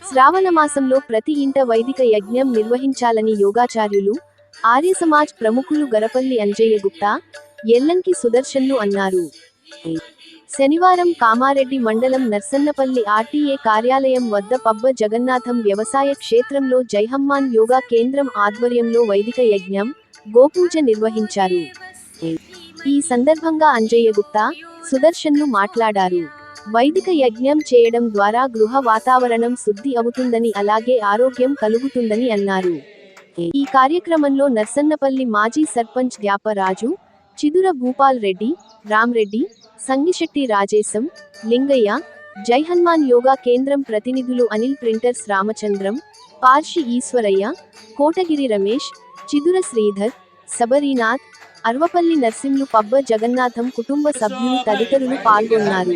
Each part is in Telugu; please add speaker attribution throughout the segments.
Speaker 1: శ్రావణ మాసంలో ప్రతి ఇంట వైదిక యజ్ఞం నిర్వహించాలని యోగాచార్యులు, ఆర్య సమాజ్ ప్రముఖులు గరపల్లి అంజయ్య గుప్తా, ఎల్లంకి సుదర్శన్లు అన్నారు. శనివారం కామారెడ్డి మండలం నర్సన్నపల్లి ఆర్టీఏ కార్యాలయం వద్ద పబ్బ జగన్నాథం వ్యవసాయ క్షేత్రంలో జైహనుమాన్ యోగా కేంద్రం ఆధ్వర్యంలో వైదిక యజ్ఞం, గోపూజ నిర్వహించారు. ఈ సందర్భంగా అంజయ్య గుప్తా, సుదర్శన్లు మాట్లాడారు. వైదిక యజ్ఞం చేయడం ద్వారా గృహ వాతావరణం శుద్ధి అవుతుందని అలాగే ఆరోగ్యం కలుగుతుందని అన్నారు. ఈ కార్యక్రమంలో నర్సన్నపల్లి మాజీ సర్పంచ్ ద్యాపరాజు, చిదుర భూపాల్ రెడ్డి, రామ్రెడ్డి, సంగిశెట్టి రాజేశం, లింగయ్య, జైహనుమాన్ యోగా కేంద్రం ప్రతినిధులు అనిల్ ప్రింటర్స్ రామచంద్రం, పార్షి ఈశ్వరయ్య, కోటగిరి రమేష్, చిదుర శ్రీధర్, సబరీనాథ్, అర్వపల్లి నర్సింలు పబ్బ జగన్నాథం కుటుంబ సభ్యులు తదితరులు పాల్గొన్నారు.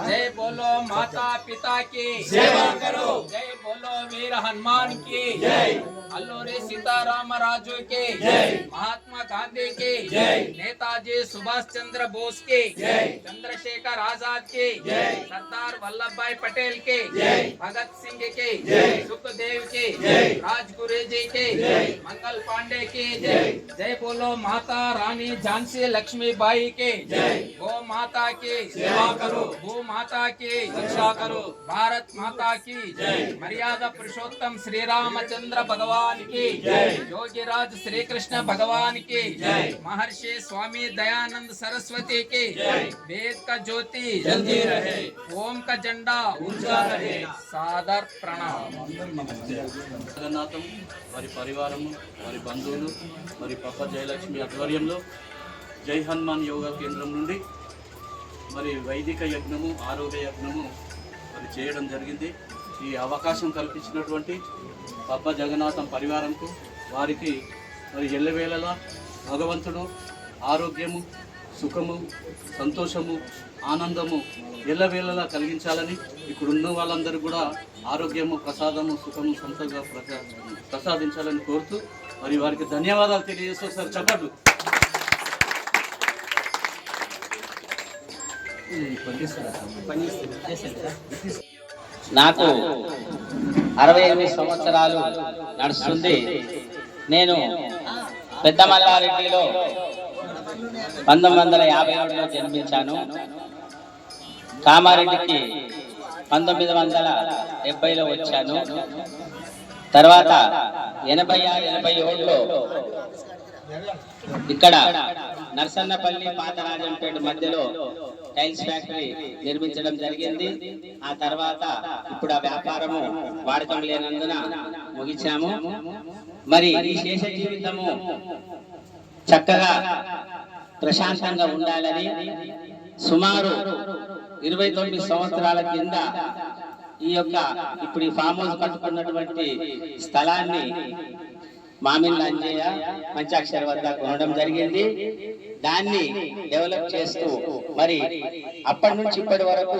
Speaker 2: जय बोलो माता पिता की सेवा करो, जय बोलो वीर हनुमान की जय, अल्लूरी सीताराम राजू की जय, महात्मा गांधी की जय, नेताजी सुभाष चंद्र बोस की जय, चंद्रशेखर आजाद की जय, सरदार वल्लभ भाई पटेल की जय, भगत सिंह की जय, सुखदेव की जय, राजगुरु जी की जय, मंगल पांडे की जय, जय बोलो माता रानी झांसी लक्ष्मी बाई की जय, गौ माता की सेवा करो, भू माता की रक्षा करो, भारत माता की जय, मर्यादा पुरुषोत्तम श्री रामचंद्र भगवान की जय, योगीराज श्री कृष्ण भगवान की जय, महर्षि स्वामी दयानंद सरस्वती की जय, वेद का ज्योति जलती रहे, ओम का झंडा ऊंचा रहे, सादर प्रणाम।
Speaker 3: జగన్నాథం వారి పరివారము, వారి బంధువులు, మరి పప్ప జయలక్ష్మి ఆధ్వర్యంలో జై హనుమాన్ యోగా కేంద్రం నుండి మరి వైదిక యజ్ఞము, ఆరోగ్య యజ్ఞము మరి చేయడం జరిగింది. ఈ అవకాశం కల్పించినటువంటి పప్ప జగన్నాథం పరివారంకు, వారికి మరి ఎల్లవేళలా భగవంతుడు ఆరోగ్యము, సుఖము, సంతోషము, ఆనందము ఎల్లవేళలా కలిగించాలని, ఇక్కడున్న వాళ్ళందరూ కూడా ఆరోగ్యము, ప్రసాదము, సుఖము, సంతోషంగా ప్రసాదించాలని కోరుతూ మరి వారికి ధన్యవాదాలు తెలియజేస్తూ సార్ చెప్పండి.
Speaker 4: నాకు 68 సంవత్సరాలు నడుస్తుంది. నేను పెద్దమల్లారెడ్డిలో 1957లో జన్మించాను. కామారెడ్డికి 1970లో వచ్చాను. తర్వాత 86-87లో ఇక్కడ నర్సన్నపల్లి పాతరాజంపేట మధ్యలో టైల్స్ ఫ్యాక్టరీ నిర్మించడం జరిగింది. ఆ తర్వాత ఇప్పుడు ఆ వ్యాపారము వాడకం లేనందున ముగించాము. మరి ఈ శేష జీవితము చక్కగా ప్రశాంతంగా ఉండాలని సుమారు 29 సంవత్సరాల కింద ఈ యొక్క ఇప్పుడు ఈ ఫామ్ హౌస్ కట్టుకున్నటువంటి స్థలాన్ని మామిళ్ళ అంజయ్య పంచాక్షరి వద్ద కొనడం జరిగింది. దాన్ని డెవలప్ చేస్తూ మరి అప్పటి నుంచి ఇప్పటి వరకు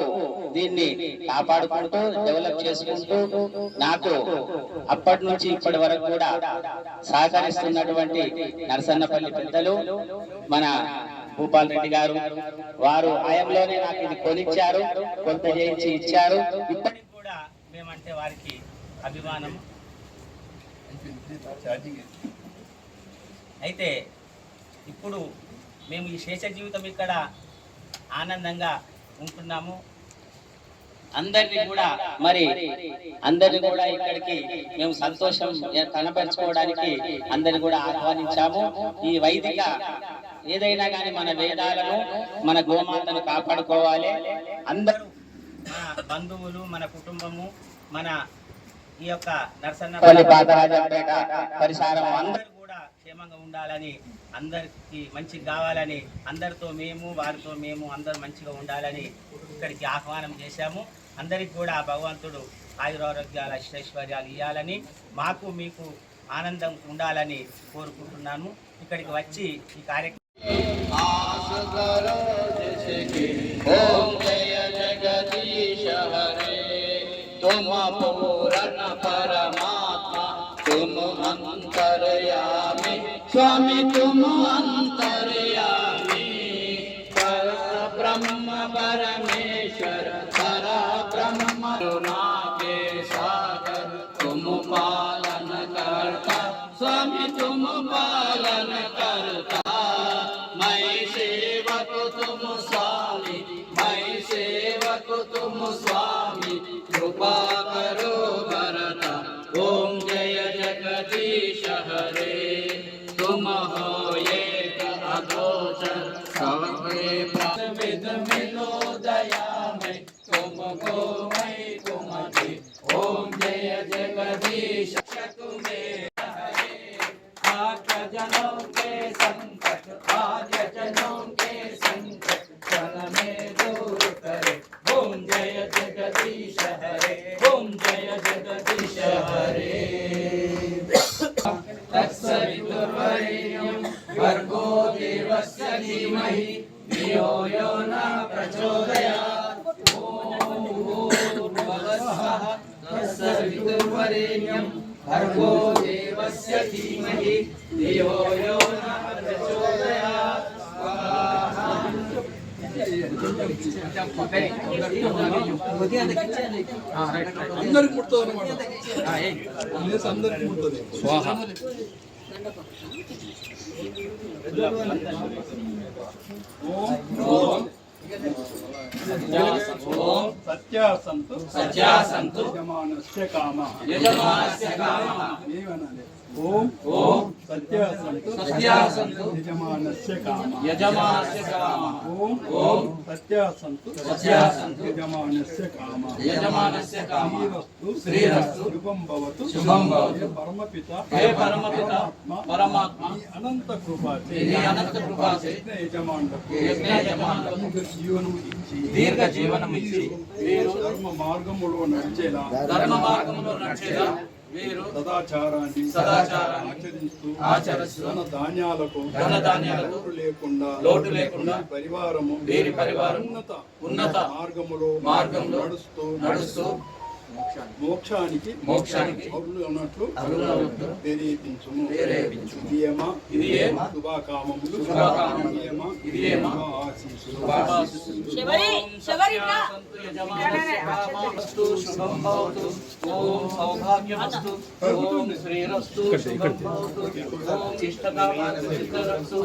Speaker 4: దీన్ని కాపాడుకుంటూ డెవలప్ చేసుకుంటూ నాకు అప్పటి నుంచి ఇప్పటి వరకు కూడా సహకరిస్తున్నటువంటి నర్సన్నపల్లి పెద్దలు, మన భూపాల్ రెడ్డి గారు, వారు ఆయంలోనే నాకు ఇది కొనిచ్చారు, కొంత చేయించి ఇచ్చారు. ఇప్పటికి కూడా మేమంటే వారికి అభిమానం. అయితే ఇప్పుడు మేము ఈ శేష జీవితం ఇక్కడ ఆనందంగా ఉంటున్నాము. అందరినీ కూడా ఇక్కడికి మేము సంతోషం కనపరుచుకోవడానికి అందరిని కూడా ఆహ్వానించాము. ఈ వైదిక ఏదైనా కానీ మన వేదాలను, మన గోమాతను కాపాడుకోవాలి. అందరూ మన బంధువులు, మన కుటుంబము, మన ఈ యొక్క నర్సన్నపల్లి పాతరాజంపేట పరిసరం అందరూ కూడా క్షేమంగా ఉండాలని, అందరికి మంచిగా కావాలని, అందరితో మేము, వారితో మేము అందరూ మంచిగా ఉండాలని ఇక్కడికి ఆహ్వానం చేశాము. అందరికి కూడా భగవంతుడు ఆయురారోగ్యాల ఐశ్వర్యాలు ఇవ్వాలని, మాకు మీకు ఆనందం ఉండాలని కోరుకుంటున్నాను. ఇక్కడికి వచ్చి ఈ కార్యక్రమం तुम पूर्ण परमात्मा, तुम अंतर्यामी स्वामी, तुम अंतर्यामी।
Speaker 3: तुम स्वामी, मैं सेवक तुम स्वामी, कृपा करो भरता। ओम जय जगदीश हरे, तुम हो एक अगोचर सबके विद मिलो दया में, तुमको मैं तुम्हें। ओम जय जगदीश तुम्हें हरे, आठ जनों के संकट, आज जनों के संकट क्षण में दूर करे। ओम जय जगदीश हरे, ओम जय जगदीश हरे। तत्सवितुर्वरेण्यं भर्गो देवस्य धीमहि धियो यो न प्रचोदयात्। ओम भूर्भुवस्सुवः तत्सवितुर्वरेण्यं भर्गो देवस्य धीमहि धियो यो न प्रचोदयात्। स्वाहा।
Speaker 5: అందరికి ముడుతుంది అన్నమాట. అందరికి ముడుతుంది. స్వాహా. ఓం సత్యాసంతు
Speaker 3: సత్యాసంతు
Speaker 5: యజమానస్య కామః.
Speaker 3: యజమానస్య కామః.
Speaker 5: ఏమనాలి? ఓం
Speaker 3: ఓం
Speaker 5: సత్యాసంతు
Speaker 3: సత్యాసంతు
Speaker 5: యజమానస్య కామః.
Speaker 3: యజమానస్య కామః.
Speaker 5: ఓం
Speaker 3: ఓం
Speaker 5: సత్యాసంతు
Speaker 3: సత్యాసంతు
Speaker 5: యజమానస్య కామః.
Speaker 3: యజమానస్య కామః.
Speaker 5: శ్రీరస్తు
Speaker 3: శ్రీరస్తు
Speaker 5: శుభం భవతు.
Speaker 3: శుభం భవతు.
Speaker 5: పరమపిత
Speaker 3: హే పరమపిత పరమాత్మ,
Speaker 5: ఈ అనంత కృపాచే
Speaker 3: నీ అనంత కృపాచే
Speaker 5: యజమానులకు
Speaker 3: యజ్ఞ యజమానులకు
Speaker 5: జీవనం ఇచ్చి
Speaker 3: దీర్ఘ జీవనం ఇచ్చి వీరు
Speaker 5: ధర్మ మార్గములో నడిచేలా
Speaker 3: ధర్మ మార్గంలో నడిచేలా వీరు
Speaker 5: సదాచారాన్ని
Speaker 3: ఆచరిస్తూ
Speaker 5: ధన ధాన్యాలకు
Speaker 3: ధనధాన్యాలకు లోటు లేకుండా
Speaker 5: పరివారము
Speaker 3: వీరి పరివారం ఉన్నత మార్గంలో నడుస్తూ
Speaker 5: మోక్షానికి అరులు అన్నట్లు ప్రేరేపించుము. ఇది ఏమా శుభాకామములు, ఇది ఏమా ఆశీస్సులు.
Speaker 3: శుభం భవతు. ఓం సౌభాగ్యమస్తు. ఓం శ్రీరస్తు. శుభం భవతు. ఓం ఇష్టకామసిద్ధిరస్తు.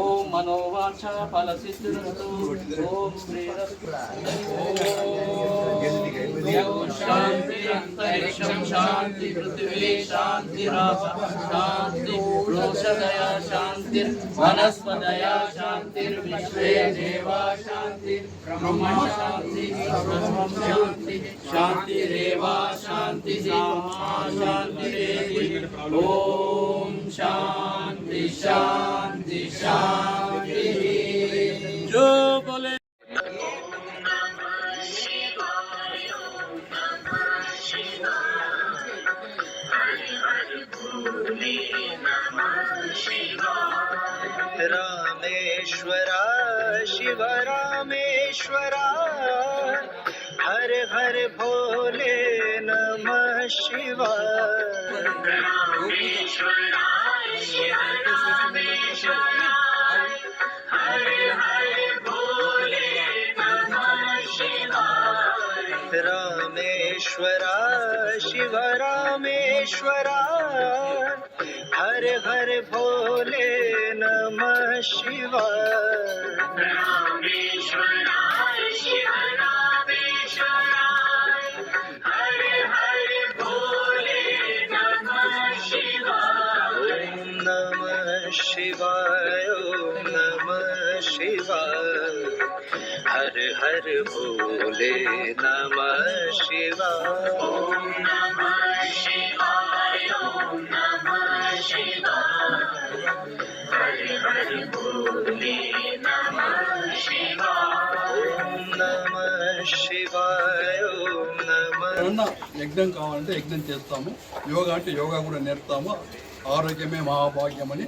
Speaker 3: ఓం మనోవాంఛ ఫలసిద్ధిరస్తు. ఓం శ్రీరస్తు. ఓం శాంతి అంతరిక్షం శాంతి, పృథివీ శాంతిరాప శాంతి, వృక్షదయా శాంతి, వనస్పతయా శాంతి, విశ్వే దేవా శాంతి, బ్రహ్మ శాంతి, సర్వం శాంతి, శాంతిరేవా శాంతి, శాంతిరేవి. ఓం శాంతి శాంతి శాంతి. జో బోలే
Speaker 6: रामेश्वरा शिव रामेश्वरा, हर हर भोले नमः शिवाय। रामेश्वरा शिव रामेश्वरा, हर हर भोले नमः शिवाय। रामेश्वरा शिव रामेश्वरा, हर हर भोले नमः शिवाय। रामेश्वरा शिव रामेश्वरा, हर हर भोले नमः शिवाय। ओम नमः शिवाय, ओम नमः शिवाय, हर हर भोले नमः शिवाय। ओम नमः शिवाय, ओम नमः शिवाय, हर हर भोले नमः शिवाय। ओम नमः शिवाय, ओम नमः।
Speaker 5: ఏమన్నా యజ్ఞం కావాలంటే యజ్ఞం చేస్తాము, యోగా అంటే యోగా కూడా నేర్పుతాము. ఆరోగ్యమే మహాభాగ్యమని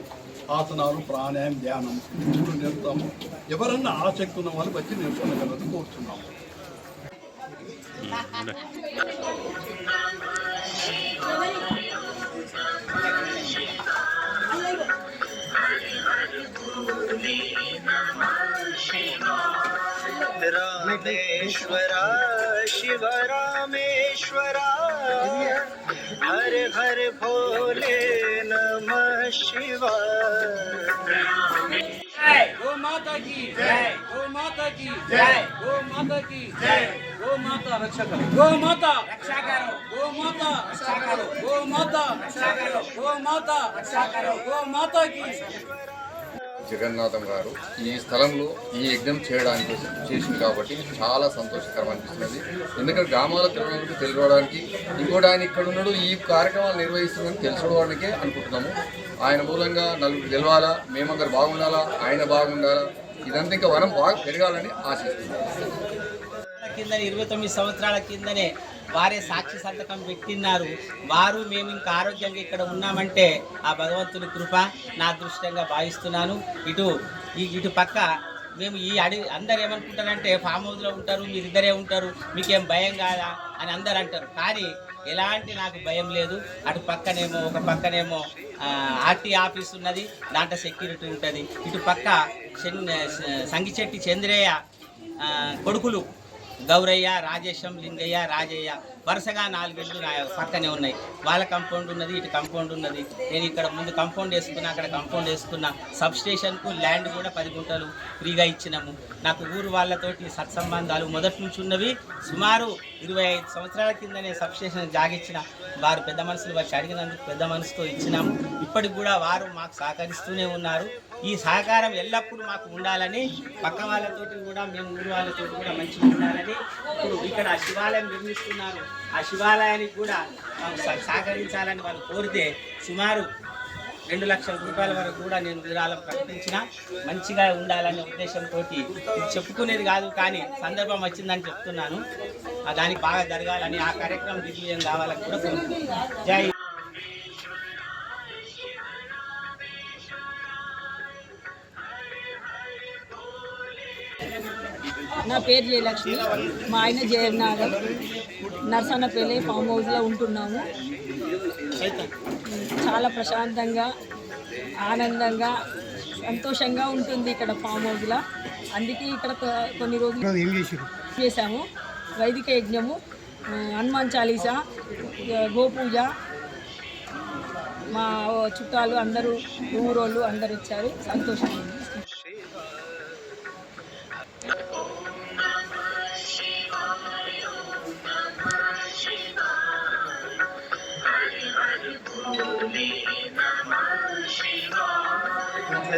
Speaker 5: ఆసనాలు, ప్రాణాయామం, ధ్యానం ఇప్పుడు నేర్పుతాము. ఎవరన్నా ఆసక్తి ఉన్న వాళ్ళు వచ్చి నేర్చుకోగలరని కోరుతున్నాము.
Speaker 6: रामेश्वरा शिव रामेश्वरा, हर हर भोले नमः शिवाय।
Speaker 3: माता की जय, गौ माता की जय, गौ माता की जय, गौ माता रक्षा करो, गौ माता रक्षा करो, गौ माता रक्षा करो, गौ माता रक्षा करो, गौ माता रक्षा करो, गौ माता की
Speaker 7: జగన్నాథం గారు ఈ స్థలంలో ఈ యజ్ఞం చేయడానికి చేసింది కాబట్టి చాలా సంతోషకరం అనిపిస్తున్నది. ఎందుకంటే గ్రామాల తిరగడానికి తెలుసుకోవడానికి ఇంకోటి ఆయన ఇక్కడ ఉన్నాడు ఈ కార్యక్రమాలు నిర్వహిస్తుందని తెలుసుకోవడానికే అనుకుంటున్నాము. ఆయన మూలంగా నలుగురు గెలవాలా, మేమందరు బాగుండాలా, ఆయన బాగుండాలా, ఇదంతా ఇంకా వనం బాగా పెరగాలని ఆశిస్తున్నాం.
Speaker 4: కింద 29 సంవత్సరాల కిందనే వారే సాక్షి సంతకం పెట్టినారు. వారు మేము ఇంకా ఆరోగ్యంగా ఇక్కడ ఉన్నామంటే ఆ భగవంతుని కృప నా అదృష్టంగా భావిస్తున్నాను. ఇటు పక్క మేము ఈ అందరు ఏమనుకుంటారంటే ఫామ్ హౌస్లో ఉంటారు, మీరిద్దరే ఉంటారు, మీకేం భయం కాదా అని అందరు అంటారు. కానీ ఎలాంటి నాకు భయం లేదు. అటు పక్కనేమో ఒక పక్కనేమో ఆర్టీ ఆఫీస్ ఉన్నది, దాంట్లో సెక్యూరిటీ ఉంటుంది. ఇటు పక్క సంగిచెట్టి చంద్రయ్య కొడుకులు గౌరయ్య, రాజేశం, లింగయ్య, రాజయ్య వరుసగా 4 ఇళ్ళు నా పక్కనే ఉన్నాయి. వాళ్ళ కంపౌండ్ ఉన్నది, ఇటు కంపౌండ్ ఉన్నది. నేను ఇక్కడ ముందు కంపౌండ్ వేసుకున్నా, అక్కడ కంపౌండ్ వేసుకున్నా. సబ్ స్టేషన్కు ల్యాండ్ కూడా 10 గుంటలు ఫ్రీగా ఇచ్చినాము. నాకు ఊరు వాళ్ళతోటి సత్సంబంధాలు మొదటి నుంచి ఉన్నవి. సుమారు 25 సంవత్సరాల కిందనే సబ్ స్టేషన్ జాగిచ్చిన వారు పెద్ద మనుషులు వచ్చి అడిగినందుకు పెద్ద మనసుతో ఇచ్చినాము. ఇప్పటికి కూడా వారు మాకు సహకరిస్తూనే ఉన్నారు. ఈ సహకారం ఎల్లప్పుడూ మాకు ఉండాలని, పక్క వాళ్ళతోటి కూడా మేము ఊరు వాళ్ళతోటి కూడా మంచిగా ఉండాలని. ఇప్పుడు ఇక్కడ శివాలయం నిర్మిస్తున్నారు. ఆ శివాలయానికి కూడా సహకరించాలని వాళ్ళు కోరితే సుమారు 2 లక్షల రూపాయల వరకు కూడా నేను విరాళం ప్రకటించిన. మంచిగా ఉండాలనే ఉద్దేశంతో చెప్పుకునేది కాదు, కానీ సందర్భం వచ్చిందని చెప్తున్నాను. దానికి బాగా జరగాలని, ఆ కార్యక్రమం దిగ్విజయం కావాలని కూడా కోరుకుంటున్నాను. జై.
Speaker 8: నా పేరు జయలక్ష్మి, మా ఆయన జయనాగర్, నర్సన్నపల్లి ఫామ్ హౌస్లో ఉంటున్నాము. చాలా ప్రశాంతంగా, ఆనందంగా, సంతోషంగా ఉంటుంది ఇక్కడ ఫామ్ హౌస్లో. అందుకే ఇక్కడ కొన్ని రోజులు చేశాము. వైదిక యజ్ఞము, హనుమాన్ చాలీసా, గోపూజ, మా చుట్టాలు అందరూ, ఊరోళ్ళు అందరు వచ్చారు. సంతోషంగా ఉంది.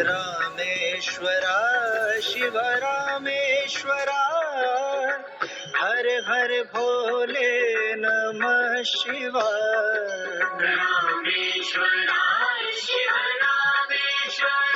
Speaker 6: रामेश्वरा शिव रामेश्वरा हर हर भोले नमः शिवाय। रामेश्वरा शिव रामेश्वरा